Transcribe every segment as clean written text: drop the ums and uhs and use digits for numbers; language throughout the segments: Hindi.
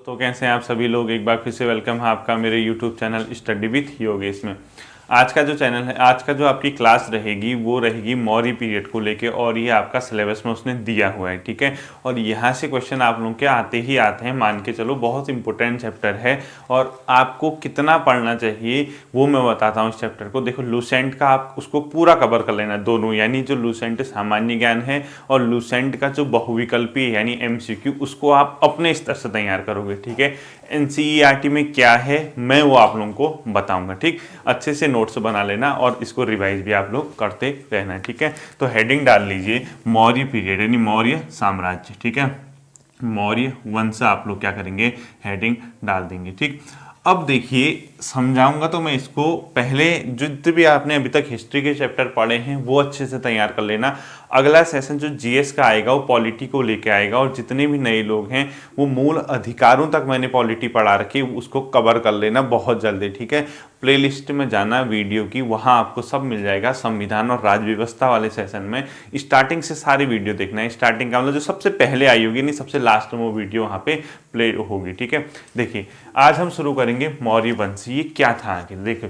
दोस्तों, कैसे हैं आप सभी लोग। एक बार फिर से वेलकम है आपका मेरे YouTube channel study with Yogesh में। आज का जो चैनल है, आज का जो आपकी क्लास रहेगी वो रहेगी मौर्य पीरियड को लेके, और ये आपका सिलेबस में उसने दिया हुआ है, ठीक है। और यहाँ से क्वेश्चन आप लोगों के आते ही आते हैं, मान के चलो बहुत इंपॉर्टेंट चैप्टर है। और आपको कितना पढ़ना चाहिए वो मैं बताता हूँ इस चैप्टर को। देखो, लूसेंट का आप उसको पूरा कवर कर लेना, दोनों, यानी जो लूसेंट सामान्य ज्ञान है और लूसेंट का जो बहुविकल्पी यानी एमसीक्यू, उसको आप अपने स्तर से तैयार करोगे, ठीक है। एनसीईआरटी में क्या है मैं वो आप लोगों को बताऊंगा, ठीक। अच्छे से नोट्स बना लेना और इसको रिवाइज भी आप लोग करते रहना, ठीक है। तो हेडिंग डाल लीजिए मौर्य पीरियड यानी मौर्य साम्राज्य, ठीक है। मौर्य वंश आप लोग क्या करेंगे, हेडिंग डाल देंगे, ठीक। अब देखिए, समझाऊंगा तो मैं इसको, पहले जितने भी आपने अभी तक हिस्ट्री के चैप्टर पढ़े हैं वो अच्छे से तैयार कर लेना। अगला सेशन जो जीएस का आएगा वो पॉलिटी को लेके आएगा, और जितने भी नए लोग हैं वो मूल अधिकारों तक मैंने पॉलिटी पढ़ा रखी, उसको कवर कर लेना बहुत जल्दी, ठीक है। प्लेलिस्ट में जाना वीडियो की, वहाँ आपको सब मिल जाएगा। संविधान और राज्य व्यवस्था वाले सेशन में स्टार्टिंग से सारी वीडियो देखना है। स्टार्टिंग का मतलब जो सबसे पहले आई होगी, नहीं सबसे लास्ट में वो वीडियो वहाँ पे प्ले होगी, ठीक है। देखिए, आज हम शुरू करेंगे मौर्य वंश। ये क्या था आखिर, देखो।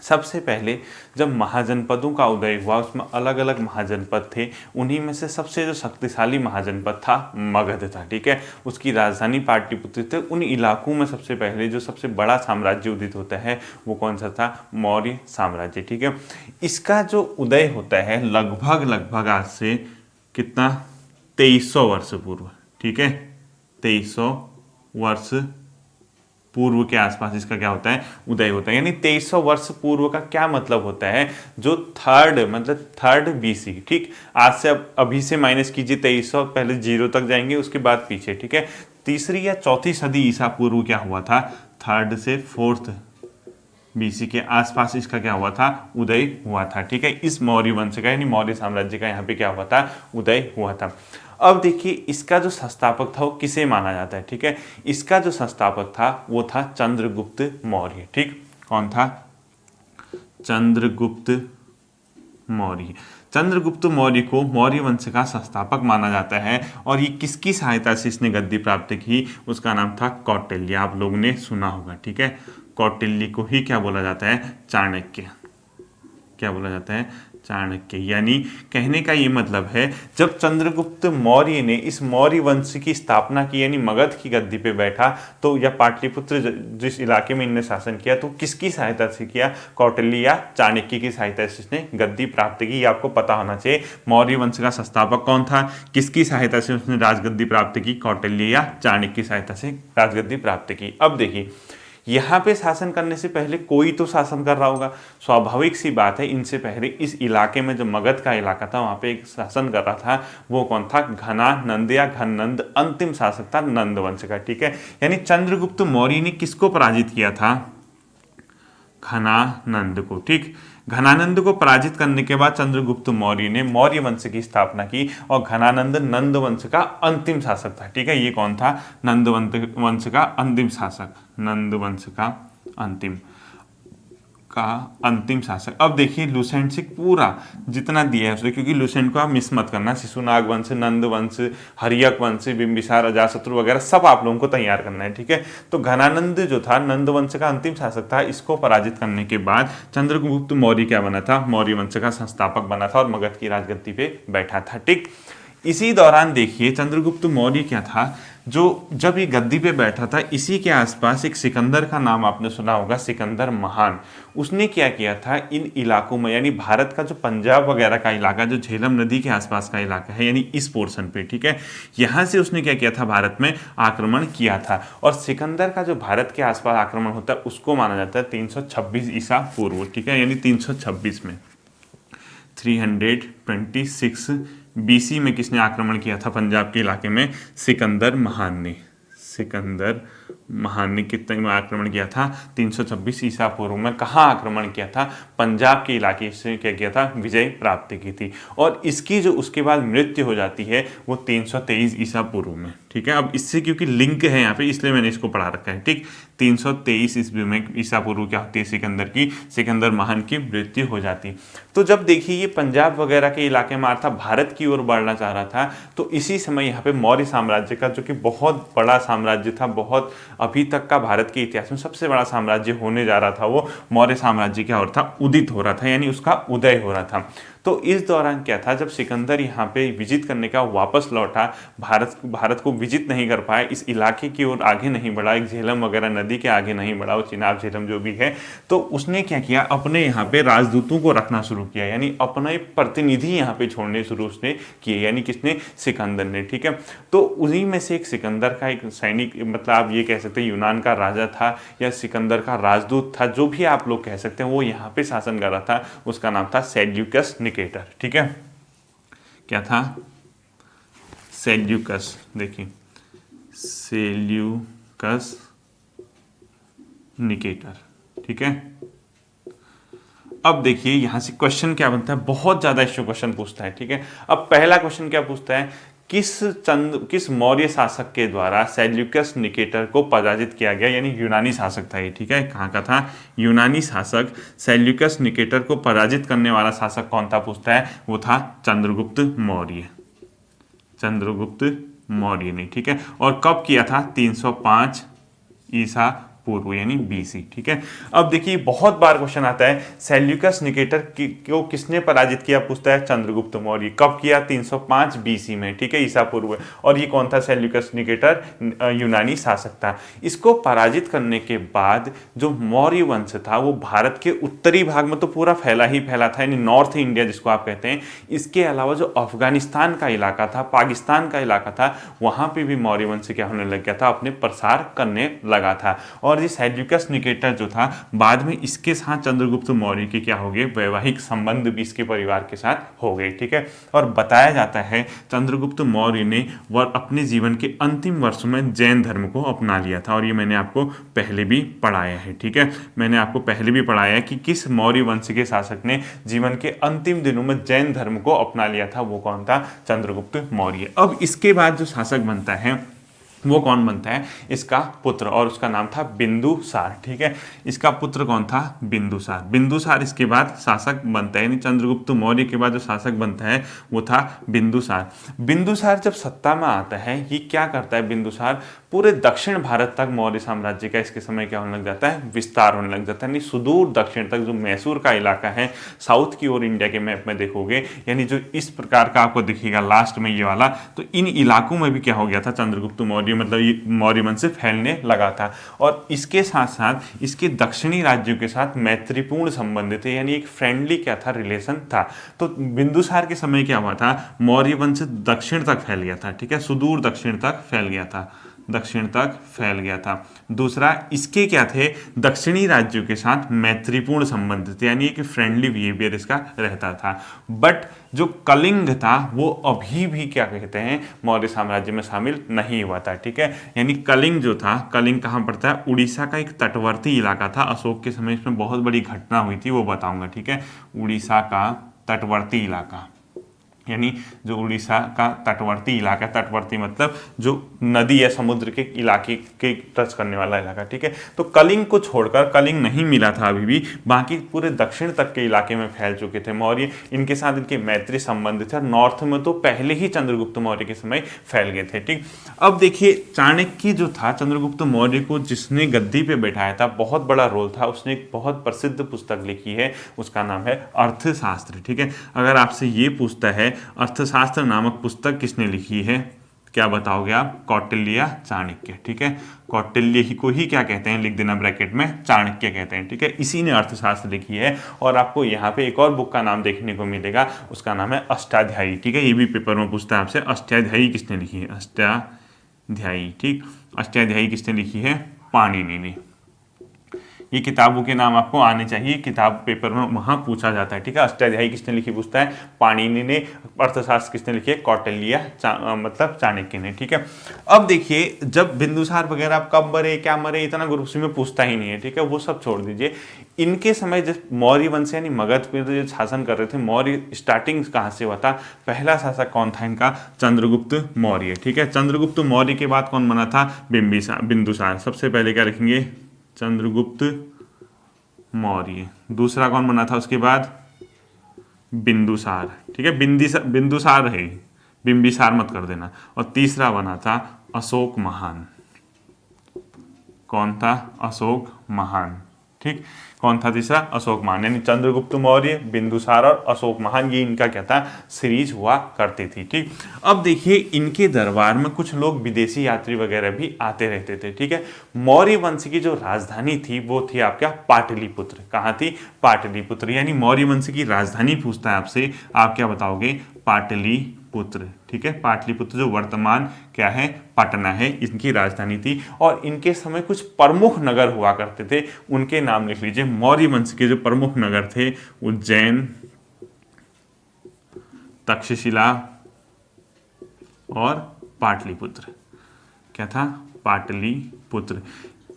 सबसे पहले जब महाजनपदों का उदय हुआ, उसमें अलग अलग महाजनपद थे। उन्हीं में से सबसे जो शक्तिशाली महाजनपद था मगध था, ठीक है। उसकी राजधानी पाटलिपुत्र थे। उन इलाकों में सबसे पहले जो सबसे बड़ा साम्राज्य उदित होता है वो कौन सा था, मौर्य साम्राज्य, ठीक है। इसका जो उदय होता है लगभग आज से कितना, 2300 वर्ष पूर्व, ठीक है। 2300 वर्ष पूर्व के आसपास इसका क्या होता है, उदय होता है। यानी 2300 वर्ष पूर्व का क्या मतलब होता है, जो थर्ड बीसी, ठीक। आज से अभी से माइनस कीजिए 2300, पहले जीरो तक जाएंगे उसके बाद पीछे, ठीक है। तीसरी या चौथी सदी ईसा पूर्व क्या हुआ था, थर्ड से फोर्थ बीसी के आसपास इसका क्या हुआ था, उदय हुआ था, ठीक है। इस मौर्य वंश का यानी मौर्य साम्राज्य का यहाँ पे क्या हुआ था, उदय हुआ था। अब देखिए, इसका जो संस्थापक था वो किसे माना जाता है, ठीक है। इसका जो संस्थापक था वो था चंद्रगुप्त मौर्य, ठीक। कौन था, चंद्रगुप्त मौर्य। चंद्रगुप्त मौर्य को मौर्य वंश का संस्थापक माना जाता है। और ये किसकी सहायता से इसने गद्दी प्राप्त की, उसका नाम था कौटिल्य। आप लोगों ने सुना होगा, ठीक है। कौटिल्य को ही क्या बोला जाता है, चाणक्य। क्या बोला जाता है, चाणक्य। यानी कहने का ये मतलब है, जब चंद्रगुप्त मौर्य ने इस मौर्य वंश की स्थापना की, यानी मगध की गद्दी पे बैठा, तो या पाटलिपुत्र जिस इलाके में इनने शासन किया, तो किसकी सहायता से किया, कौटिल्य या चाणक्य की सहायता से इसने गद्दी प्राप्त की। आपको पता होना चाहिए मौर्य वंश का संस्थापक कौन था, किसकी सहायता से उसने राजगद्दी प्राप्त की, कौटिल्य या चाणक्य की सहायता से राजगद्दी प्राप्त की। अब देखिए, यहाँ पे शासन करने से पहले कोई तो शासन कर रहा होगा, स्वाभाविक सी बात है। इनसे पहले इस इलाके में जो मगध का इलाका था वहाँ पे एक शासन कर रहा था, वो कौन था, घनानंद या घननंद। अंतिम शासक था नंद वंश का, ठीक है। यानी चंद्रगुप्त मौर्य ने किसको पराजित किया था, घनानंद को, ठीक। घनानंद को पराजित करने के बाद चंद्रगुप्त मौर्य ने मौर्य वंश की स्थापना की, और घनानंद नंद वंश का अंतिम शासक था, ठीक है। ये कौन था, नंद वंश का अंतिम शासक, नंद वंश का अंतिम शासक। अब देखिए, लूसेंट से पूरा जितना दिया है उसने, क्योंकि लूसेंट को आप मिस मत करना, शिशुनाग वंश, नंद वंश, हर्यक वंश, बिंबिसार, अजातशत्रु वगैरह सब आप लोगों को तैयार करना है, ठीक है। तो घनानंद जो था नंद वंश का अंतिम शासक था। इसको पराजित करने के बाद चंद्रगुप्त मौर्य क्या बना था, मौर्य वंश का संस्थापक बना था और मगध की राजगद्दी पे बैठा था, ठीक। इसी दौरान देखिए, चंद्रगुप्त मौर्य क्या था, जो जब ये गद्दी पे बैठा था, इसी के आसपास एक सिकंदर का नाम आपने सुना होगा, सिकंदर महान। उसने क्या किया था, इन इलाकों में, यानी भारत का जो पंजाब वगैरह का इलाका, जो झेलम नदी के आसपास का इलाका है, यानी इस पोर्शन पे, ठीक है, यहाँ से उसने क्या किया था, भारत में आक्रमण किया था। और सिकंदर का जो भारत के आसपास आक्रमण होता है उसको माना जाता है 326 ईसा पूर्व, ठीक है। यानी 326 में, 326 बीसी में किसने आक्रमण किया था पंजाब के इलाके में, सिकंदर महान ने। सिकंदर महान ने कितने में आक्रमण किया था, 326 ईसा पूर्व में। कहाँ आक्रमण किया था, पंजाब के इलाके से क्या किया था, विजय प्राप्त की थी। और इसकी जो उसके बाद मृत्यु हो जाती है वो 323 ईसा पूर्व में, ठीक है। अब इससे क्योंकि लिंक है यहाँ पे इसलिए मैंने इसको पढ़ा रखा है, ठीक। 323 ईस्वी में ईसा पूर्व क्या होती है, सिकंदर की, सिकंदर महान की मृत्यु हो जाती। तो जब देखिए ये पंजाब वगैरह के इलाके में आ रहा था, भारत की ओर बढ़ना चाह रहा था, तो इसी समय यहाँ पे मौर्य साम्राज्य का, जो कि बहुत बड़ा साम्राज्य था, बहुत अभी तक का भारत के इतिहास में सबसे बड़ा साम्राज्य होने जा रहा था, वो मौर्य साम्राज्य क्या हो रहा था, उदित हो रहा था, यानी उसका उदय हो रहा था। तो इस दौरान क्या था, जब सिकंदर यहाँ पे विजिट करने का वापस लौटा, भारत को विजिट नहीं कर पाया, इस इलाके की ओर आगे नहीं बढ़ा, एक झेलम वगैरह नदी के आगे नहीं बढ़ा, वो चिनाब झेलम जो भी है, तो उसने क्या किया, अपने यहाँ पे राजदूतों को रखना शुरू किया, यानी अपने प्रतिनिधि यहाँ पे छोड़ने शुरू उसने किए, यानी किसने, सिकंदर ने, ठीक है। तो उन्हीं में से एक सिकंदर का एक सैनिक, मतलब आप ये कह सकते हैं यूनान का राजा था या सिकंदर का राजदूत था, जो भी आप लोग कह सकते हैं, वो यहाँ पे शासन कर रहा था, उसका नाम था सेल्यूकस निकेटर, ठीक है। क्या था, सेल्यूकस, देखिए सेल्यूकस निकेटर, ठीक है। अब देखिए यहां से क्वेश्चन क्या बनता है, बहुत ज्यादा इश्यू क्वेश्चन पूछता है, ठीक है। अब पहला क्वेश्चन क्या पूछता है, किस मौर्य शासक के द्वारा सेल्यूकस निकेटर को पराजित किया गया, यानी यूनानी शासक था ये, ठीक है। कहाँ का था, यूनानी शासक, सेल्यूकस निकेटर को पराजित करने वाला शासक कौन था पूछता है, वो था चंद्रगुप्त मौर्य, चंद्रगुप्त मौर्य ने, ठीक है। और कब किया था, 305 ईसा पूर्व, यानी बीसी, ठीक है। अब देखिए बहुत बार क्वेश्चन आता है, सेल्यूकस निकेटर को किसने पराजित किया पूछता है, चंद्रगुप्त मौर्य, कब किया, 305 बीसी में, ठीक है, ईसा पूर्व। और ये कौन था, सेल्यूकस निकेटर, यूनानी शासक था। इसको पराजित करने के बाद जो मौर्य वंश था वो भारत के उत्तरी भाग में तो पूरा फैला ही फैला था, यानी नॉर्थ इंडिया जिसको आप कहते हैं। इसके अलावा जो अफगानिस्तान का इलाका था, पाकिस्तान का इलाका था, वहां पर भी मौर्य वंश क्या होने लग गया था, अपने प्रसार करने लगा था। और ये सेल्यूकस निकेटर जो था, बाद में इसके साथ चंद्रगुप्त मौर्य के क्या हो गए, वैवाहिक संबंध भी इसके परिवार के साथ हो गए, ठीक है। और बताया जाता है चंद्रगुप्त मौर्य ने वह अपने जीवन के अंतिम वर्षों में जैन धर्म को अपना लिया था, और ये मैंने आपको पहले भी पढ़ाया है, ठीक है। मैंने आपको पहले भी पढ़ाया है कि किस मौर्य वंश के शासक ने जीवन के अंतिम दिनों में जैन धर्म को अपना लिया था, वो कौन था, चंद्रगुप्त मौर्य। अब इसके बाद जो शासक बनता है वो कौन बनता है, इसका पुत्र, और उसका नाम था बिंदुसार, ठीक है। इसका पुत्र कौन था, बिंदुसार। बिंदुसार इसके बाद शासक बनता है, यानी चंद्रगुप्त मौर्य के बाद जो शासक बनता है वो था बिंदुसार। बिंदुसार जब सत्ता में आता है, ये क्या करता है बिंदुसार, पूरे दक्षिण भारत तक मौर्य साम्राज्य का इसके समय क्या होने लग जाता है, विस्तार होने लग जाता है, यानी सुदूर दक्षिण तक, जो मैसूर का इलाका है, साउथ की ओर इंडिया के मैप में देखोगे, यानी जो इस प्रकार का आपको दिखेगा लास्ट में ये वाला, तो इन इलाकों में भी क्या हो गया था, चंद्रगुप्त मौर्य, मतलब ये मौर्य वंश फैलने लगा था। और इसके साथ साथ इसके दक्षिणी राज्यों के साथ मैत्रीपूर्ण संबंध थे, यानी एक फ्रेंडली क्या था, रिलेशन था। तो बिंदुसार के समय क्या हुआ था, मौर्य वंश दक्षिण तक फैल गया था, ठीक है, सुदूर दक्षिण तक फैल गया था, दक्षिण तक फैल गया था। दूसरा, इसके क्या थे, दक्षिणी राज्यों के साथ मैत्रीपूर्ण संबंध थे, यानी कि फ्रेंडली बिहेवियर इसका रहता था। बट जो कलिंग था वो अभी भी क्या कहते हैं, मौर्य साम्राज्य में शामिल नहीं हुआ था, ठीक है। यानी कलिंग जो था, कलिंग कहाँ पड़ता है, उड़ीसा का एक तटवर्ती इलाका था। अशोक के समय इसमें बहुत बड़ी घटना हुई थी, वो बताऊंगा, ठीक है। उड़ीसा का तटवर्ती इलाका, यानी जो उड़ीसा का तटवर्ती इलाका, तटवर्ती मतलब जो नदी या समुद्र के इलाके के टच करने वाला इलाका, ठीक है। तो कलिंग को छोड़कर, कलिंग नहीं मिला था अभी भी, बाकी पूरे दक्षिण तक के इलाके में फैल चुके थे मौर्य। इनके साथ इनके मैत्री संबंध थे। नॉर्थ में तो पहले ही चंद्रगुप्त मौर्य के समय फैल गए थे, ठीक। अब देखिए चाणक्य जो था, चंद्रगुप्त मौर्य को जिसने गद्दी पे बैठाया था, बहुत बड़ा रोल था। उसने एक बहुत प्रसिद्ध पुस्तक लिखी है, उसका नाम है अर्थशास्त्र, ठीक है। अगर आपसे ये पूछता है अर्थशास्त्र नामक पुस्तक किसने लिखी है, क्या बताओगे आप, कौटिल्य चाणक्य, ठीक है। कौटिल्य ही को ही क्या कहते हैं, लिख देना ब्रैकेट में, चाणक्य कहते हैं, ठीक है। इसी ने अर्थशास्त्र लिखी है। और आपको यहाँ पे एक और बुक का नाम देखने को मिलेगा, उसका नाम है अष्टाध्यायी, ठीक है। ये भी पेपर में पूछता है आपसे, अष्टाध्यायी किसने लिखी है, अष्टाध्यायी, ठीक। अष्टाध्यायी किसने लिखी है, पाणिनि ने। ये किताबों के नाम आपको आने चाहिए, किताब पेपर में वहां पूछा जाता है। ठीक है, अष्टाध्यायी किसने लिखी पूछता है, पाणिनि ने। अर्थशास्त्र किसने लिखी है, कौटिल्य, मतलब चाणक्य ने। ठीक है, अब देखिए जब बिंदुसार वगैरह आप कब मरे क्या मरे इतना ग्रुप सी में पूछता ही नहीं है। ठीक है, वो सब छोड़ दीजिए। इनके समय जब मौर्य वंश यानी मगध पे जो शासन कर रहे थे, मौर्य स्टार्टिंग कहाँ से हुआ था, पहला शासक कौन था इनका, चंद्रगुप्त मौर्य। ठीक है, चंद्रगुप्त मौर्य के बाद कौन बना था, बिंदुसार। सबसे पहले क्या लिखेंगे, चंद्रगुप्त मौर्य। दूसरा कौन बना था उसके बाद, बिंदुसार। ठीक है, बिंदुसार है, बिंबिसार मत कर देना। और तीसरा बना था अशोक महान। कौन था, अशोक महान। ठीक, कौन था तीसरा, अशोक महान। यानी चंद्रगुप्त मौर्य, बिंदुसार और अशोक महान, ये इनका क्या था, सीरीज हुआ करती थी। ठीक, अब देखिए इनके दरबार में कुछ लोग विदेशी यात्री वगैरह भी आते रहते थे। ठीक है, मौर्य वंश की जो राजधानी थी वो थी आपका पाटलिपुत्र। कहाँ थी, पाटलिपुत्र। यानी मौर्य वंश की राजधानी पूछता है आपसे, आप क्या बताओगे, पाटलिपुत्र। ठीक है, पाटलिपुत्र जो वर्तमान क्या है, पटना है, इनकी राजधानी थी। और इनके समय कुछ प्रमुख नगर हुआ करते थे, उनके नाम लिख लीजिए। मौर्य वंश के जो प्रमुख नगर थे, उज्जैन, तक्षशिला और पाटलिपुत्र। क्या था, पाटलिपुत्र।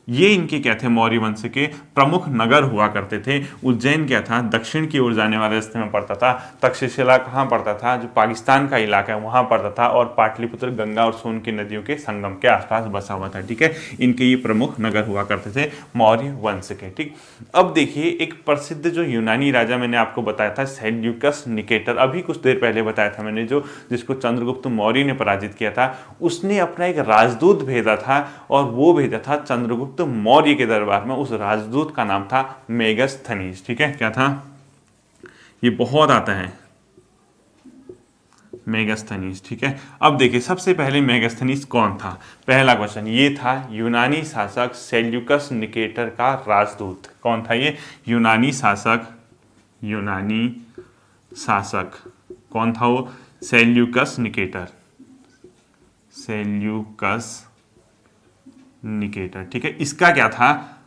ये इनके क्या थे, मौर्य वंश के प्रमुख नगर हुआ करते थे। उज्जैन क्या था, दक्षिण की ओर जाने वाले रास्ते में पड़ता था। तक्षशिला कहाँ पड़ता था, जो पाकिस्तान का इलाका है वहाँ पड़ता था। और पाटलिपुत्र गंगा और सोन की नदियों के संगम के आसपास बसा हुआ था। ठीक है, इनके ये प्रमुख नगर हुआ करते थे मौर्य वंश के। ठीक, अब देखिए एक प्रसिद्ध जो यूनानी राजा मैंने आपको बताया था, सेल्यूकस निकेटर, अभी कुछ देर पहले बताया था मैंने, जो जिसको चंद्रगुप्त मौर्य ने पराजित किया था, उसने अपना एक राजदूत भेजा था। और वो भेजा था चंद्रगुप्त मौर्य के दरबार में। उस राजदूत का नाम था मेगस्थनीज। ठीक है, क्या था, ये बहुत आता है, मेगस्थनीज। ठीक है, अब देखिए सबसे पहले मेगस्थनीज कौन था, पहला क्वेश्चन, ये था यूनानी शासक सेल्यूकस निकेटर का राजदूत। कौन था ये, यूनानी शासक, यूनानी शासक कौन था वो, सेल्यूकस निकेटर, सेल्यूकस निकेटर। ठीक है, इसका क्या था,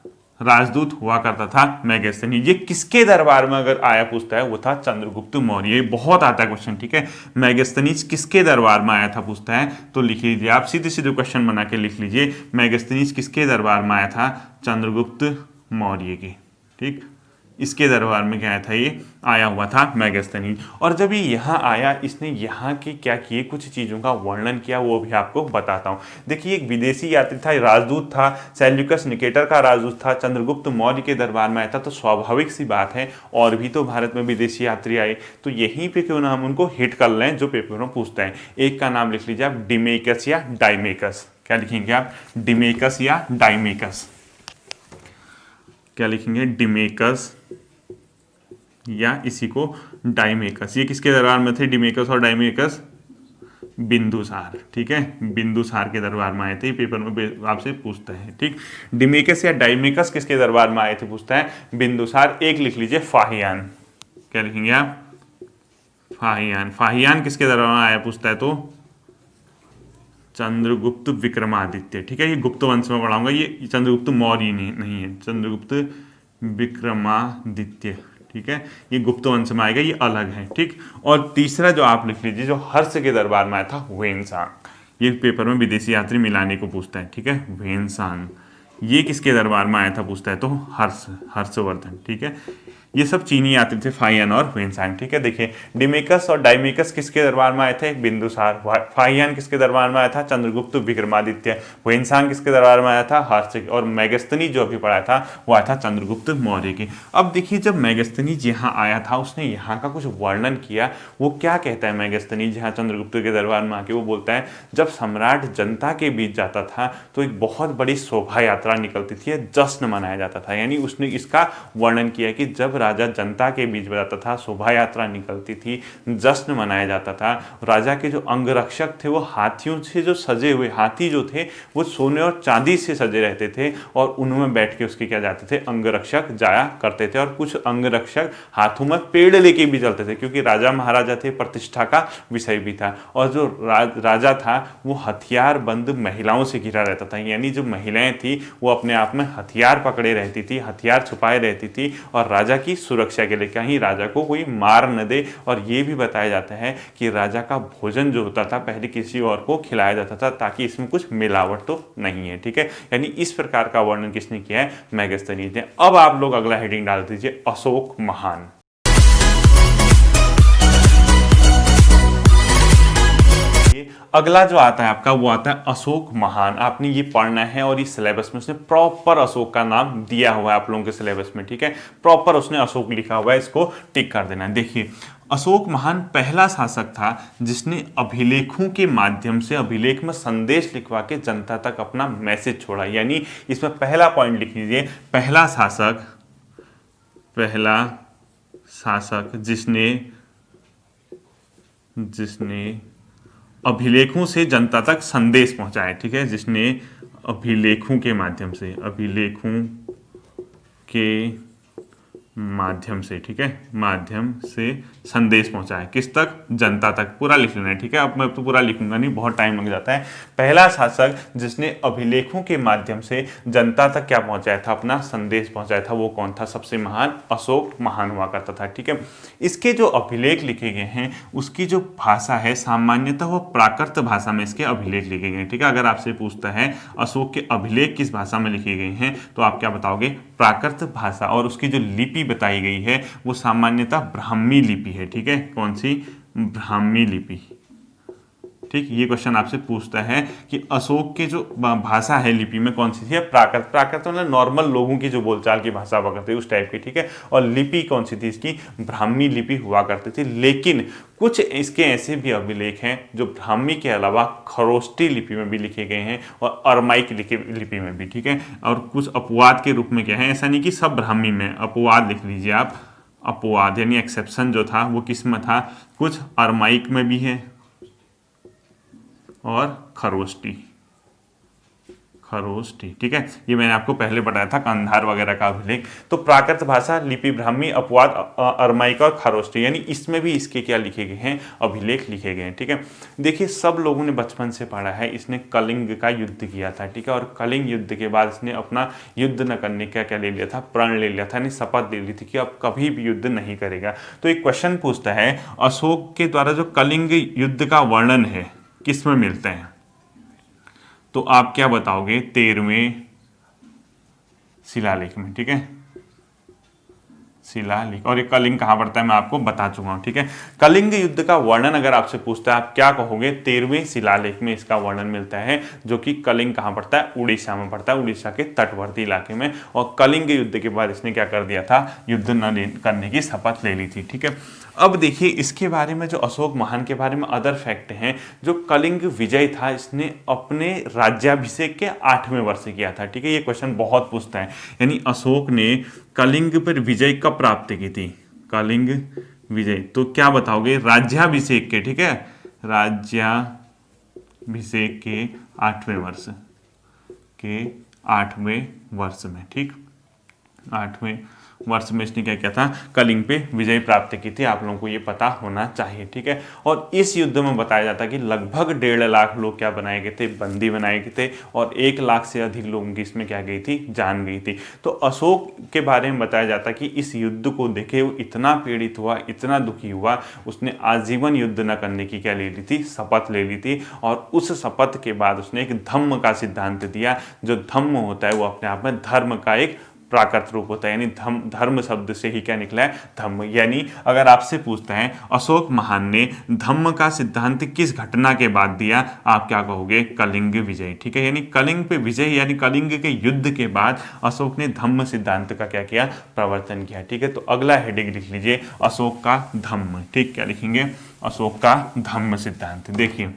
राजदूत हुआ करता था मेगस्थनीज। ये किसके दरबार में अगर आया पूछता है, वो था चंद्रगुप्त मौर्य। बहुत आता है क्वेश्चन। ठीक है, मेगस्थनीज किसके दरबार में आया था पूछता है, तो लिख लीजिए आप, सीधे सीधे क्वेश्चन बना के लिख लीजिए, मेगस्थनीज किसके दरबार में आया था, चंद्रगुप्त मौर्य के। ठीक, इसके दरबार में क्या था, ये आया हुआ था मेगस्थनीज। और जब ये यहाँ आया, इसने यहाँ की क्या किए, कुछ चीज़ों का वर्णन किया, वो भी आपको बताता हूँ। देखिए एक विदेशी यात्री था, राजदूत था, सेल्यूकस निकेटर का राजदूत था, चंद्रगुप्त मौर्य के दरबार में आया था, तो स्वाभाविक सी बात है और भी तो भारत में विदेशी यात्री आए, तो यहीं पे क्यों ना हम उनको हिट कर लें जो पेपर में पूछते हैं। एक का नाम लिख लीजिए आप, डिमेकस या डाइमेकस। क्या लिखेंगे आप, डिमेकस या डाइमेकस। क्या लिखेंगे, डिमेकस या इसी को डाइमेकस। ये किसके दरबार में थे, डिमेकस और डाइमेकस, बिंदुसार। ठीक है, बिंदुसार के दरबार में आए थे, पेपर में आपसे पूछता है। ठीक, डिमेकस या डाइमेकस किसके दरबार में आए थे पूछता है, बिंदुसार। एक लिख लीजिए फाहियान। क्या लिखेंगे आप, फाहियान। फाहियान किसके दरबार में आया पूछता है, तो चंद्रगुप्त विक्रमादित्य। ठीक है, ये गुप्त वंश में पढ़ाऊंगा, ये चंद्रगुप्त मौर्य नहीं है, चंद्रगुप्त विक्रमादित्य। ठीक है, ये गुप्त वंश में आएगा, ये अलग है। ठीक, और तीसरा जो आप लिख लीजिए, जो हर्ष के दरबार में आया था, वेनसांग। ये पेपर में विदेशी यात्री मिलाने को पूछता है। ठीक है, वेनसांग ये किसके दरबार में आया था पूछता है, तो हर्षवर्धन। ठीक है, ये सब चीनी यात्री थे, फाहियान और वेनसांग। ठीक है, देखिए डिमेकस और डाइमेकस किसके दरबार में आए थे, बिंदुसार। फाहियान किसके दरबार में आया था, चंद्रगुप्त विक्रमादित्य। वेनसांग किसके दरबार में आया था, हर्ष। और मेगस्थनीज जो अभी पढ़ाया था वो आया था चंद्रगुप्त मौर्य के। अब देखिए जब मेगस्थनीज यहाँ आया था, उसने यहाँ का कुछ वर्णन किया। वो क्या कहता है मेगस्थनीज यहाँ चंद्रगुप्त के दरबार में आके, वो बोलता है जब सम्राट जनता के बीच जाता था तो एक बहुत बड़ी शोभा यात्रा निकलती थी, जश्न मनाया जाता था। यानी उसने इसका वर्णन किया कि जब राजा जनता के बीच बजाता था, शोभा यात्रा निकलती थी, जश्न मनाया जाता था। राजा के जो अंगरक्षक थे वो हाथियों से जो सजे हुए, हाथी जो थे वो सोने और चांदी से सजे रहते थे और उनमें बैठ के उसके क्या जाते थे, अंगरक्षक जाया करते थे। और कुछ अंगरक्षक हाथों में पेड़ लेके भी चलते थे, क्योंकि राजा महाराजा थे, प्रतिष्ठा का विषय भी था। और जो राजा था वो हथियार बंद महिलाओं से घिरा रहता था, यानी जो महिलाएं थी वो अपने आप में हथियार पकड़े रहती थी, हथियार छुपाए रहती थी और राजा की सुरक्षा के लिए, कहीं राजा को कोई मार न दे। और ये भी बताया जाता है कि राजा का भोजन जो होता था पहले किसी और को खिलाया जाता था, ताकि इसमें कुछ मिलावट तो नहीं है, ठीक है। यानी इस प्रकार का वर्णन किसने किया है, मेगास्थनीज ने। अब आप लोग अगला हेडिंग डाल दीजिए, अशोक महान। अगला जो आता है आपका वो आता है अशोक महान। आपने ये पढ़ना है और इस सिलेबस में उसने प्रॉपर अशोक का नाम दिया हुआ है आप लोगों के सिलेबस में, ठीक है। प्रॉपर उसने अशोक लिखा हुआ है, इसको टिक कर देना। देखिए, अशोक महान पहला शासक था जिसने अभिलेखों के माध्यम से, अभिलेख में संदेश लिखवा के जनता तक अपना मैसेज छोड़ा। यानी इसमें पहला पॉइंट लिख लीजिए, पहला शासक जिसने अभिलेखों से जनता तक संदेश पहुंचाए, ठीक है। जिसने अभिलेखों के माध्यम से, ठीक है, माध्यम से संदेश पहुंचाए, किस तक, जनता तक। पूरा लिख लेना है, ठीक है। अब मैं तो पूरा लिखूंगा नहीं, बहुत टाइम लग जाता है। पहला शासक जिसने अभिलेखों के माध्यम से जनता तक क्या पहुंचाया था, अपना संदेश पहुंचाया था, वो कौन था, सबसे महान अशोक महान हुआ करता था, ठीक है। इसके जो अभिलेख लिखे गए हैं उसकी जो भाषा है सामान्यतः वो प्राकृत भाषा में इसके अभिलेख लिखे गए हैं, ठीक है। अगर आपसे पूछता है अशोक के अभिलेख किस भाषा में लिखे गए हैं, तो आप क्या बताओगे, प्राकृत भाषा। और उसकी जो लिपि बताई गई है वो सामान्यतः ब्राह्मी लिपि है, ठीक है। कौन सी, ब्राह्मी लिपि, ठीक। ये क्वेश्चन आपसे पूछता है कि अशोक के जो भाषा है लिपि में कौन सी थी, प्राकृत। प्राकृत मतलब नॉर्मल लोगों की जो बोलचाल की भाषा हुआ करती है उस टाइप की, ठीक है। और लिपि कौन सी थी इसकी, ब्राह्मी लिपि हुआ करती थी। लेकिन कुछ इसके ऐसे भी अभिलेख हैं जो ब्राह्मी के अलावा खरोष्टी लिपि में भी लिखे गए हैं और अरमाइक लिपि में भी, ठीक है। और कुछ अपवाद के रूप में क्या है, ऐसा नहीं कि सब ब्राह्मी में, अपवाद लिख लीजिए आप, अपवाद यानी एक्सेप्शन जो था वो किस में था, कुछ अरमाइक में भी है और खरोष्टी, ठीक है। ये मैंने आपको पहले बताया था, कंधार वगैरह का अभिलेख। तो प्राकृत भाषा, लिपि ब्राह्मी, अपवाद, अरमाइक और खरोष्टी, यानी इसमें भी इसके क्या लिखे गए हैं, अभिलेख लिखे गए हैं, ठीक है। देखिए, सब लोगों ने बचपन से पढ़ा है, इसने कलिंग का युद्ध किया था, ठीक है। और कलिंग युद्ध के बाद इसने अपना युद्ध न करने का क्या ले लिया था, प्रण ले लिया था, यानी शपथ ले ली थी कि अब कभी भी युद्ध नहीं करेगा। तो एक क्वेश्चन पूछता है, अशोक के द्वारा जो कलिंग युद्ध का वर्णन है किस में मिलते हैं, तो आप क्या बताओगे, 13वें शिलालेख में, ठीक है। शिलालेख, और ये कलिंग कहाँ पड़ता है मैं आपको बता चुका हूँ, ठीक है। कलिंग युद्ध का वर्णन अगर आपसे पूछता है आप क्या कहोगे, 13वें शिलालेख में इसका वर्णन मिलता है, जो कि कलिंग कहाँ पड़ता है, उड़ीसा में पड़ता है, उड़ीसा के तटवर्ती इलाके में। और कलिंग युद्ध के बाद इसने क्या कर दिया था, युद्ध न करने की शपथ ले ली थी, ठीक है। अब देखिए, इसके बारे में जो अशोक महान के बारे में अदर फैक्ट हैं, जो कलिंग विजय था इसने अपने राज्याभिषेक के 8वें वर्ष किया था, ठीक है। ये क्वेश्चन बहुत पूछता है, यानी अशोक ने कलिंग पर विजय कब प्राप्त की थी, कलिंग विजय, तो क्या बताओगे, राज्याभिषेक के, ठीक है, राज्याभिषेक के 8वें वर्ष में, ठीक, 8वें वर्ष में इसने क्या किया था, कलिंग पे विजय प्राप्त की थी। आप लोगों को ये पता होना चाहिए, ठीक है। और इस युद्ध में बताया जाता है कि लगभग 1.5 लाख लोग क्या बनाए गए थे, बंदी बनाए गए थे, और 1 लाख से अधिक लोगों की इसमें क्या गई थी, जान गई थी। तो अशोक के बारे में बताया जाता है कि इस युद्ध को देखे वो इतना पीड़ित हुआ, इतना दुखी हुआ, उसने आजीवन युद्ध न करने की क्या ले ली थी, शपथ ले ली थी। और उस शपथ के बाद उसने एक धम्म का सिद्धांत दिया। जो धम्म होता है वो अपने आप में धर्म का एक प्राकृत रूप होता है, यानी धर्म शब्द से ही क्या निकला है, धम्म। यानी अगर आपसे पूछता है अशोक महान ने धम्म का सिद्धांत किस घटना के बाद दिया, आप क्या कहोगे, कलिंग विजय, ठीक है। यानी कलिंग पे विजय यानी कलिंग के युद्ध के बाद अशोक ने धम्म सिद्धांत का क्या किया, प्रवर्तन किया, ठीक है। तो अगला हेडिंग लिख लीजिए, अशोक का धम्म, ठीक। क्या लिखेंगे, अशोक का धम्म सिद्धांत। देखिए,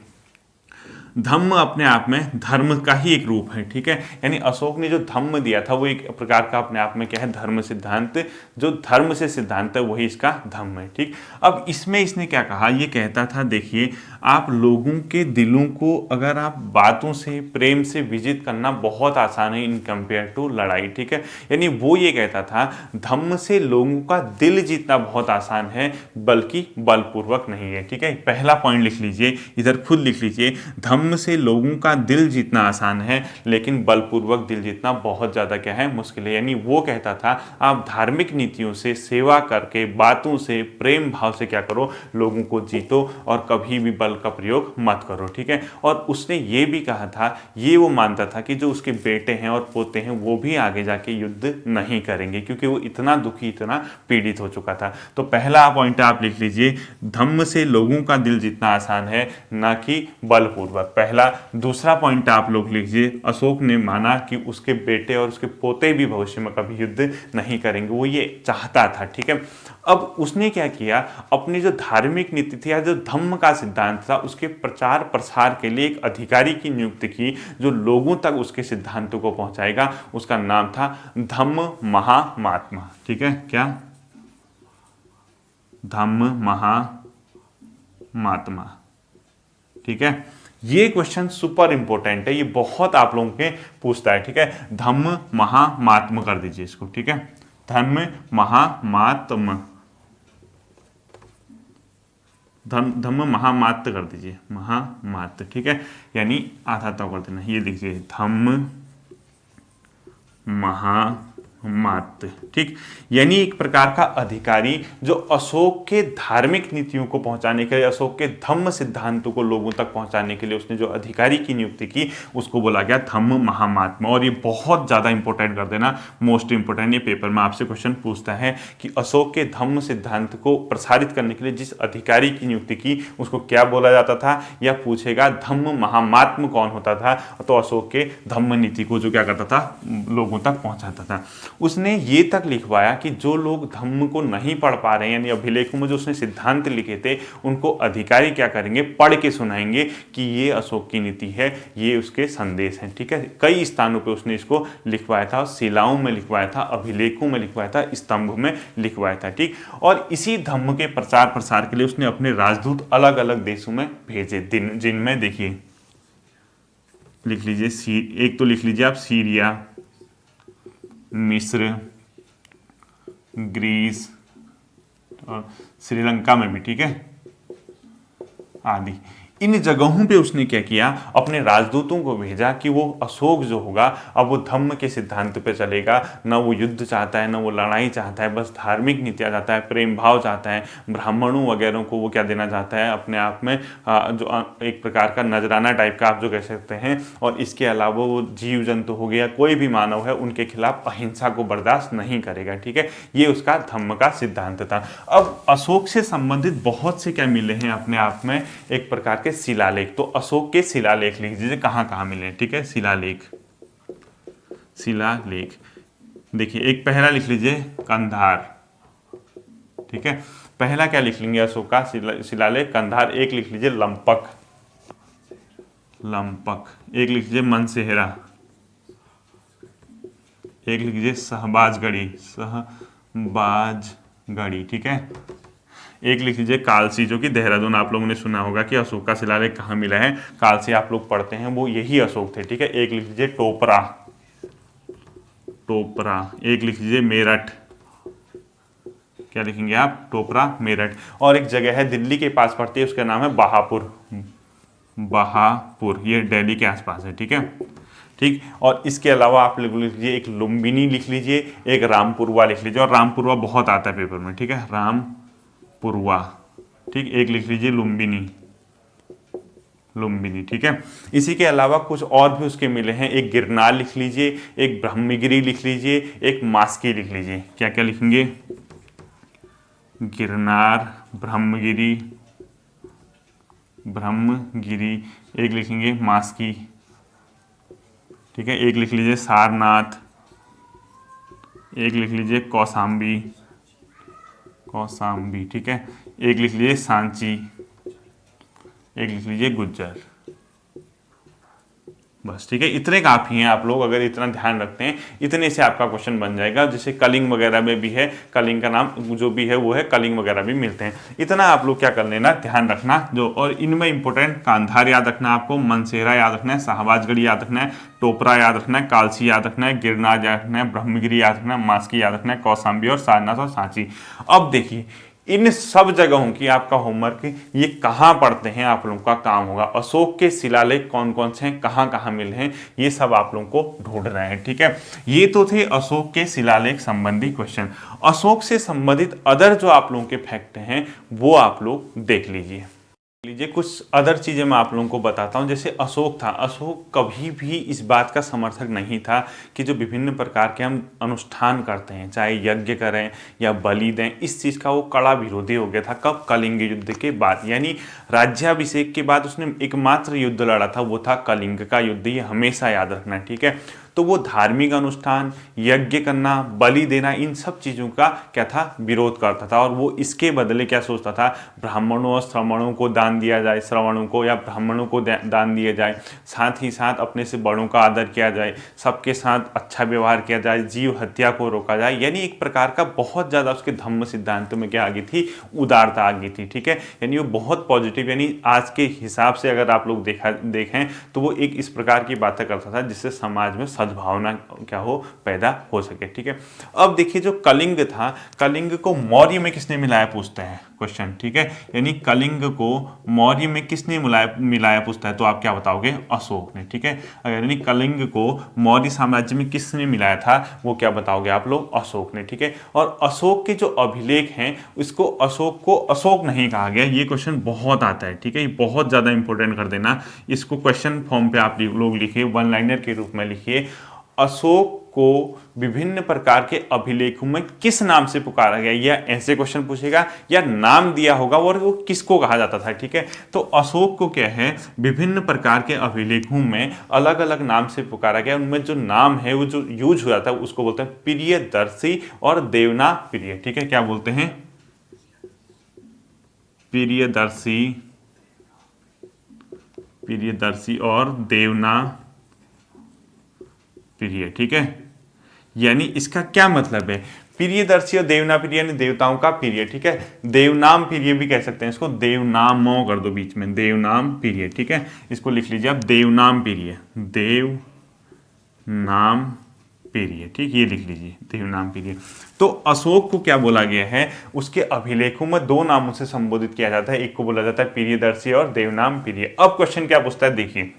धम्म अपने आप में धर्म का ही एक रूप है, ठीक है। यानी अशोक ने जो धम्म दिया था वो एक प्रकार का अपने आप में क्या है, धर्म सिद्धांत। जो धर्म से सिद्धांत है वही इसका धम्म है, ठीक। अब इसमें इसने क्या कहा, ये कहता था देखिए आप लोगों के दिलों को अगर आप बातों से प्रेम से विजित करना बहुत आसान है इन कंपेयर टू लड़ाई, ठीक है। यानी वो ये कहता था धम्म से लोगों का दिल जीतना बहुत आसान है, बल्कि बलपूर्वक नहीं है, ठीक है। पहला पॉइंट लिख लीजिए, इधर खुद लिख लीजिए, धम्म से लोगों का दिल जीतना आसान है लेकिन बलपूर्वक दिल जीतना बहुत ज़्यादा क्या है, मुश्किल है। यानी वो कहता था आप धार्मिक नीतियों से, सेवा करके, बातों से, प्रेम भाव से क्या करो, लोगों को जीतो और कभी भी बल का प्रयोग मत करो, ठीक है। और उसने ये भी कहा था, ये वो मानता था कि जो उसके बेटे हैं और पोते हैं वो भी आगे जाके युद्ध नहीं करेंगे क्योंकि वो इतना दुखी, इतना पीड़ित हो चुका था। तो पहला पॉइंट आप लिख लीजिए, धम्म से लोगों का दिल जीतना आसान है ना कि बलपूर्वक, पहला। दूसरा पॉइंट आप लोग लीजिए, अशोक ने माना कि उसके बेटे और उसके पोते भी भविष्य में कभी युद्ध नहीं करेंगे, वो ये चाहता था, ठीक है। अब उसने क्या किया, अपनी जो धार्मिक नीति थी या जो धम्म का सिद्धांत था उसके प्रचार प्रसार के लिए एक अधिकारी की नियुक्ति की जो लोगों तक उसके सिद्धांतों को पहुंचाएगा। उसका नाम था धम्म महामात्मा, ठीक है। क्या? धम्म महामात्मा, ठीक है। ये क्वेश्चन सुपर इंपॉर्टेंट है, ये बहुत आप लोगों के पूछता है, ठीक है। धम्म महामात्म कर दीजिए इसको, ठीक है। धम्म महामात्म, धम्म महामात्र कर दीजिए, महामात्र, ठीक है। यानी आधा तो कर देना, ये देखिए धम्म महामात्र, ठीक। यानी एक प्रकार का अधिकारी जो अशोक के धार्मिक नीतियों को पहुंचाने के लिए, अशोक के धम्म सिद्धांतों को लोगों तक पहुंचाने के लिए उसने जो अधिकारी की नियुक्ति की उसको बोला गया धम्म महामात्मा। और ये बहुत ज़्यादा इंपॉर्टेंट कर देना, मोस्ट इंपॉर्टेंट, ये पेपर में आपसे क्वेश्चन पूछता है कि अशोक के धम्म सिद्धांत को प्रसारित करने के लिए जिस अधिकारी की नियुक्ति की उसको क्या बोला जाता था, या पूछेगा धम्म महामात्म कौन होता था, तो अशोक के धम्म नीति को जो क्या करता था, लोगों तक पहुंचाता था। उसने ये तक लिखवाया कि जो लोग धम्म को नहीं पढ़ पा रहे हैं, यानी अभिलेखों में जो उसने सिद्धांत लिखे थे उनको अधिकारी क्या करेंगे, पढ़ के सुनाएंगे कि ये अशोक की नीति है, ये उसके संदेश हैं, ठीक है। कई स्थानों पे उसने इसको लिखवाया था, शिलाओं में लिखवाया था, अभिलेखों में लिखवाया था, स्तंभ में लिखवाया था, ठीक। और इसी धम्म के प्रचार प्रसार के लिए उसने अपने राजदूत अलग अलग देशों में भेजे, जिनमें देखिए लिख लीजिए, एक तो लिख लीजिए आप सीरिया, मिस्र, ग्रीस और श्रीलंका में भी, ठीक है, आदि। इन जगहों पे उसने क्या किया, अपने राजदूतों को भेजा कि वो अशोक जो होगा अब वो धम्म के सिद्धांत पे चलेगा, ना वो युद्ध चाहता है, ना वो लड़ाई चाहता है, बस धार्मिक नीतियाँ चाहता है, प्रेम भाव चाहता है, ब्राह्मणों वगैरह को वो क्या देना चाहता है, अपने आप में जो एक प्रकार का नजराना टाइप का आप जो कह सकते हैं। और इसके अलावा वो जीव जंतु हो गया, कोई भी मानव है, उनके खिलाफ अहिंसा को बर्दाश्त नहीं करेगा, ठीक है। ये उसका धम्म का सिद्धांत था। अब अशोक से संबंधित बहुत से क्या मिले हैं अपने आप में, एक प्रकार के शिलालेख। तो अशोक के शिलालेख लिख दीजिए कहां कहां मिले, ठीक है। शिलालेख, शिलालेख देखिए, एक पहला लिख लीजिए कंधार, ठीक है। पहला क्या लिख लेंगे अशोक का शिलालेख, कंधार। एक लिख लीजिए लंपक, लंपक। एक लिख लीजिए मनसेहरा, एक लिख लीजिए शहबाजगढ़ी, शहबाजगढ़ी, ठीक है। एक लिख लीजिए कालसी, जो कि देहरादून, आप लोगों ने सुना होगा कि अशोक का शिलालेख कहाँ मिला है, कालसी आप लोग पढ़ते हैं, वो यही अशोक थे, ठीक है। एक लिख लीजिए टोपरा, टोपरा। एक लिख लीजिए मेरठ, क्या लिखेंगे आप, टोपरा, मेरठ। और एक जगह है दिल्ली के पास पड़ती है, उसका नाम है बहापुर, बहापुर, ये दिल्ली के आसपास है, ठीक है, ठीक। और इसके अलावा आप लिख लीजिए एक लुम्बिनी लिख लीजिए, एक रामपुरवा लिख लीजिए, और रामपुरवा बहुत आता है पेपर में, ठीक है, रामपुरवा, ठीक। एक लिख लीजिए लुम्बिनी, लुम्बिनी, ठीक है। इसी के अलावा कुछ और भी उसके मिले हैं, एक गिरनार लिख लीजिए, एक ब्रह्मगिरी लिख लीजिए, एक मास्की लिख लीजिए। क्या क्या लिखेंगे, गिरनार, ब्रह्मगिरी, ब्रह्मगिरी। एक लिखेंगे मास्की, ठीक है। एक लिख लीजिए सारनाथ, एक लिख लीजिए कौसाम्बी, कौसाम्बी, ठीक है। एक लिख लीजिए सांची, एक लिख लीजिए गुज्जर, बस ठीक है, इतने काफ़ी हैं। आप लोग अगर इतना ध्यान रखते हैं, इतने से आपका क्वेश्चन बन जाएगा। जैसे कलिंग वगैरह में भी है, कलिंग का नाम जो भी है वो है, कलिंग वगैरह भी मिलते हैं। इतना आप लोग क्या कर लेना, ध्यान रखना जो। और इनमें इंपॉर्टेंट कांधार याद रखना, आपको मनसेरा याद रखना है, शाहबाजगढ़ी याद रखना है, टोपरा याद रखना है, कालसी याद रखना है, गिरनार याद रखना है, ब्रह्मगिरी याद रखना है, मास्की याद रखना है, कौशाम्बी और सारनाथ और सांची। अब देखिए इन सब जगहों की आपका होमवर्क ये कहाँ पढ़ते हैं आप लोगों का काम होगा। अशोक के शिलालेख कौन कौन से हैं, कहाँ कहाँ मिले हैं, ये सब आप लोगों को ढूंढना है। ठीक है, ये तो थे अशोक के शिलालेख संबंधी क्वेश्चन। अशोक से संबंधित अदर जो आप लोगों के फैक्ट हैं वो आप लोग देख लीजिए। कुछ अदर चीज़ें मैं आप लोगों को बताता हूँ। जैसे अशोक था, अशोक कभी भी इस बात का समर्थक नहीं था कि जो विभिन्न प्रकार के हम अनुष्ठान करते हैं, चाहे यज्ञ करें या बलि दें, इस चीज़ का वो कड़ा विरोधी हो गया था। कब? कलिंग युद्ध के बाद, यानी राज्याभिषेक के बाद उसने एकमात्र युद्ध लड़ा था, वो था कलिंग का युद्ध। ये हमेशा याद रखना है। ठीक है, तो वो धार्मिक अनुष्ठान, यज्ञ करना, बलि देना, इन सब चीज़ों का क्या था, विरोध करता था। और वो इसके बदले क्या सोचता था, ब्राह्मणों और श्रमणों को दान दिया जाए, श्रवणों को या ब्राह्मणों को दान दिया जाए, साथ ही साथ अपने से बड़ों का आदर किया जाए, सबके साथ अच्छा व्यवहार किया जाए, जीव हत्या को रोका जाए। यानी एक प्रकार का बहुत ज़्यादा उसके धम्म सिद्धांतों में क्या आ गई थी, उदारता आ गई थी। ठीक है, यानी वो बहुत पॉजिटिव, यानी आज के हिसाब से अगर आप लोग देखें तो वो एक इस प्रकार की बातें करता था जिससे समाज में सद्भावना क्या हो, पैदा हो सके। ठीक है, अब देखिए जो कलिंग था, कलिंग को मौर्य में किसने मिलाया पूछता है क्वेश्चन। ठीक है, यानी कलिंग को मौर्य में किसने मिलाया पूछता है, तो आप क्या बताओगे, अशोक ने। ठीक है, यानी कलिंग को मौर्य साम्राज्य में किसने मिलाया था, वो क्या बताओगे आप लोग, अशोक ने। ठीक है, और अशोक के जो अभिलेख हैं उसको अशोक को अशोक नहीं कहा गया। ये क्वेश्चन बहुत आता है। ठीक है, ये बहुत ज़्यादा इंपॉर्टेंट कर देना इसको। क्वेश्चन फॉर्म पे आप लोग लिखिए, वन लाइनर के रूप में लिखिए, अशोक को विभिन्न प्रकार के अभिलेखों में किस नाम से पुकारा गया। या ऐसे क्वेश्चन पूछेगा या नाम दिया होगा और वो किसको कहा जाता था। ठीक है, तो अशोक को क्या है, विभिन्न प्रकार के अभिलेखों में अलग अलग नाम से पुकारा गया। उनमें जो नाम है वो जो यूज हो जाता है उसको बोलते हैं प्रियदर्शी और देवना प्रिय। ठीक है, क्या बोलते हैं, प्रियदर्शी, प्रियदर्शी और देवना प्रिय। ठीक है, यानी इसका क्या मतलब है, प्रियदर्शी और देवनाम प्रिय यानी देवताओं का प्रिय। ठीक है, देवनाम प्रिय भी कह सकते हैं इसको, देवनामो कर दो बीच में, देवनाम प्रिय। ठीक है, इसको लिख लीजिए आप, देवनाम प्रिय, देवनाम प्रिय। ठीक, ये लिख लीजिए, देवनाम प्रिय। तो अशोक को क्या बोला गया है, उसके अभिलेखों में दो नामों से संबोधित किया जाता है, एक को बोला जाता है प्रियदर्शी और देवनाम प्रिय। अब क्वेश्चन क्या पूछता है, देखिए,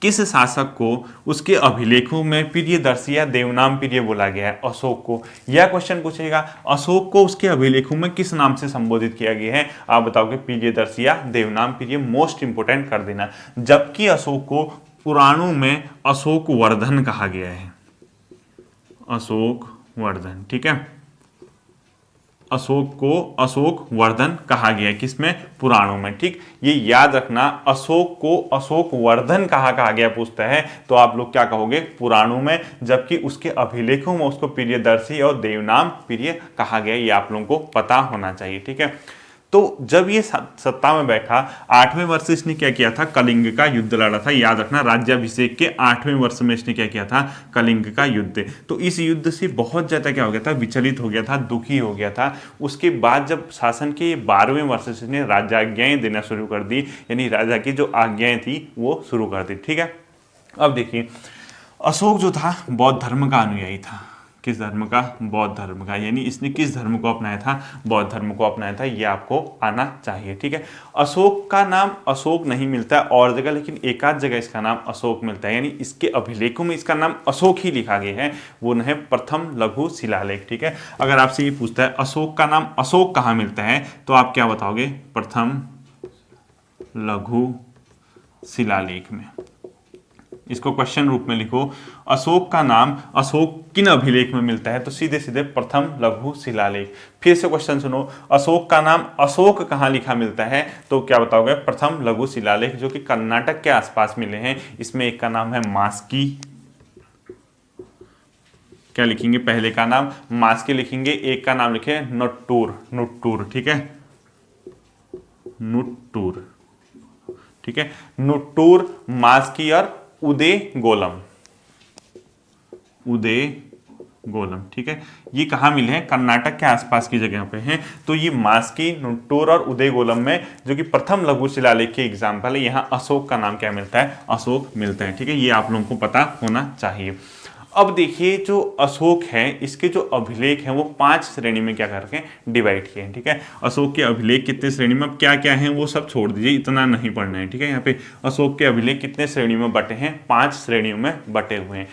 किस शासक को उसके अभिलेखों में प्रियदर्शी या देवनाम प्रिय बोला गया है, अशोक को। यह क्वेश्चन पूछेगा, अशोक को उसके अभिलेखों में किस नाम से संबोधित किया गया है, आप बताओगे प्रियदर्शी या देवनाम प्रिय। मोस्ट इंपोर्टेंट कर देना। जबकि अशोक को पुराणों में अशोक वर्धन कहा गया है, अशोक वर्धन। ठीक है, अशोक को अशोक वर्धन कहा गया है, किसमें, पुराणों में। ठीक, ये याद रखना, अशोक को अशोक वर्धन कहा गया पूछता है तो आप लोग क्या कहोगे, पुराणों में। जबकि उसके अभिलेखों में उसको प्रियदर्शी और देवनाम प्रिय कहा गया, ये आप लोगों को पता होना चाहिए। ठीक है, तो जब ये सत्ता में बैठा, 8वें वर्ष इसने क्या किया था, कलिंग का युद्ध लड़ा था। याद रखना, राज्याभिषेक के 8वें वर्ष में इसने क्या किया था, कलिंग का युद्ध। तो इस युद्ध से बहुत ज्यादा क्या हो गया था, विचलित हो गया था, दुखी हो गया था। उसके बाद जब शासन के 12वें वर्ष से इसने राज्याज्ञाएं देना शुरू कर दी, यानी राजा की जो आज्ञाएं थी वो शुरू कर दी। ठीक है, अब देखिए, अशोक जो था बौद्ध धर्म का अनुयायी था। किस धर्म का, बौद्ध धर्म का। यानी इसने किस धर्म को अपनाया था, बौद्ध धर्म को अपनाया था, ये आपको आना चाहिए। ठीक है, अशोक का नाम अशोक नहीं मिलता है और जगह, लेकिन एक आध जगह इसका नाम अशोक मिलता है, यानी इसके अभिलेखों में इसका नाम अशोक ही लिखा गया है, वो न है प्रथम लघु शिलालेख। ठीक है, अगर आपसे ये पूछता है अशोक का नाम अशोक कहाँ मिलता है, तो आप क्या बताओगे, प्रथम लघु शिलालेख में। इसको क्वेश्चन रूप में लिखो, अशोक का नाम अशोक किन अभिलेख में मिलता है, तो सीधे सीधे प्रथम लघु शिलालेख। फिर से क्वेश्चन सुनो, अशोक का नाम अशोक कहाँ लिखा मिलता है, तो क्या बताओगे, प्रथम लघु शिलालेख, जो कि कर्नाटक के आसपास मिले हैं। इसमें एक का नाम है मास्की, क्या लिखेंगे, पहले का नाम मास्की लिखेंगे, एक का नाम लिखे नुट्टूर, नुट्टूर। ठीक है, नुट्टूर। ठीक है, नुट्टूर, मास्की और उदयगोलम, उदयगोलम, ठीक है। ये कहाँ मिले हैं? कर्नाटक के आसपास की जगह पे हैं। तो ये मास्की, नुट्टूर और उदयगोलम में, जो कि प्रथम लघु शिलालेख के एग्जाम्पल है, यहाँ अशोक का नाम क्या मिलता है? अशोक मिलता है, ठीक है। ये आप लोगों को पता होना चाहिए। अब देखिए जो अशोक है, इसके जो अभिलेख हैं वो 5 श्रेणी में क्या करके डिवाइड किए हैं, ठीक है। अशोक के अभिलेख कितने श्रेणी में, अब क्या क्या हैं वो सब छोड़ दीजिए, इतना नहीं पढ़ना है, ठीक है। यहाँ पे अशोक के अभिलेख कितने श्रेणी में बटे हैं? 5 श्रेणियों में बटे हुए हैं।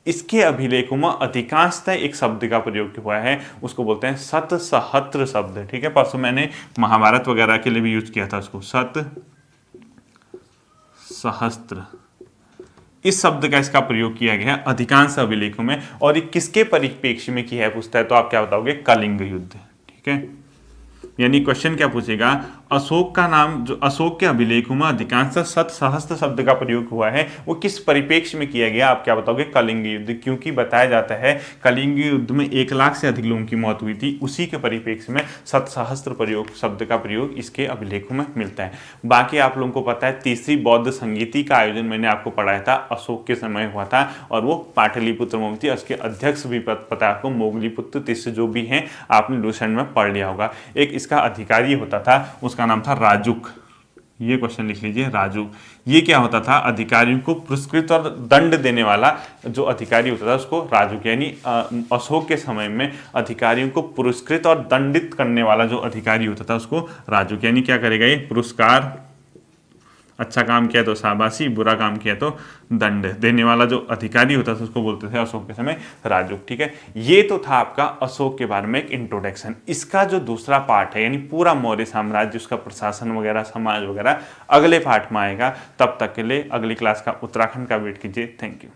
इसके अभिलेखों में अधिकांशतः एक शब्द का प्रयोग हुआ है, उसको बोलते हैं सत सहस्त्र शब्द, ठीक है। परसों मैंने महाभारत वगैरह के लिए भी यूज किया था उसको, सत सहस्त्र, इस शब्द का इसका प्रयोग किया गया है अधिकांश अभिलेखों में। और ये किसके परिप्रेक्ष्य में किया है पूछता है, तो आप क्या बताओगे? कलिंग युद्ध, ठीक है। यानी क्वेश्चन क्या पूछेगा, अशोक का नाम, जो अशोक के अभिलेखों में अधिकांश सत सहस्त्र शब्द का प्रयोग हुआ है, वो किस परिप्रेक्ष्य में किया गया? आप क्या बताओगे? कलिंग युद्ध, क्योंकि बताया जाता है कलिंग युद्ध में 1 लाख से अधिक लोगों की मौत हुई थी, उसी के परिप्रेक्ष्य में सत सहस्त्र प्रयोग शब्द का प्रयोग इसके अभिलेखों में मिलता है। बाकी आप लोगों को पता है तीसरी बौद्ध संगीति का आयोजन मैंने आपको पढ़ाया था, अशोक के समय हुआ था, और वो पाटलिपुत्र में थी। उसके अध्यक्ष भी पता है आपको, मोगलीपुत्र तिस्य जो भी हैं, आपने लूसेंट में पढ़ लिया होगा। एक इसका अधिकारी होता था, उसका नाम था राजुक, ये क्वेश्चन लिख लीजिए, राजुक। ये क्या होता था? अधिकारियों को पुरस्कृत और दंड देने वाला जो अधिकारी होता था उसको राजुक, यानी अशोक के समय में अधिकारियों को पुरस्कृत और दंडित करने वाला जो अधिकारी होता था उसको राजुक, यानी क्या करेगा ये? पुरस्कार, अच्छा काम किया तो शाबाशी, बुरा काम किया तो दंड देने वाला जो अधिकारी होता था उसको बोलते थे अशोक के समय राजुक, ठीक है। ये तो था आपका अशोक के बारे में एक इंट्रोडक्शन। इसका जो दूसरा पार्ट है, यानी पूरा मौर्य साम्राज्य, उसका प्रशासन वगैरह, समाज वगैरह, अगले पार्ट में आएगा। तब तक के लिए अगली क्लास का उत्तराखंड का वेट कीजिए। Thank you.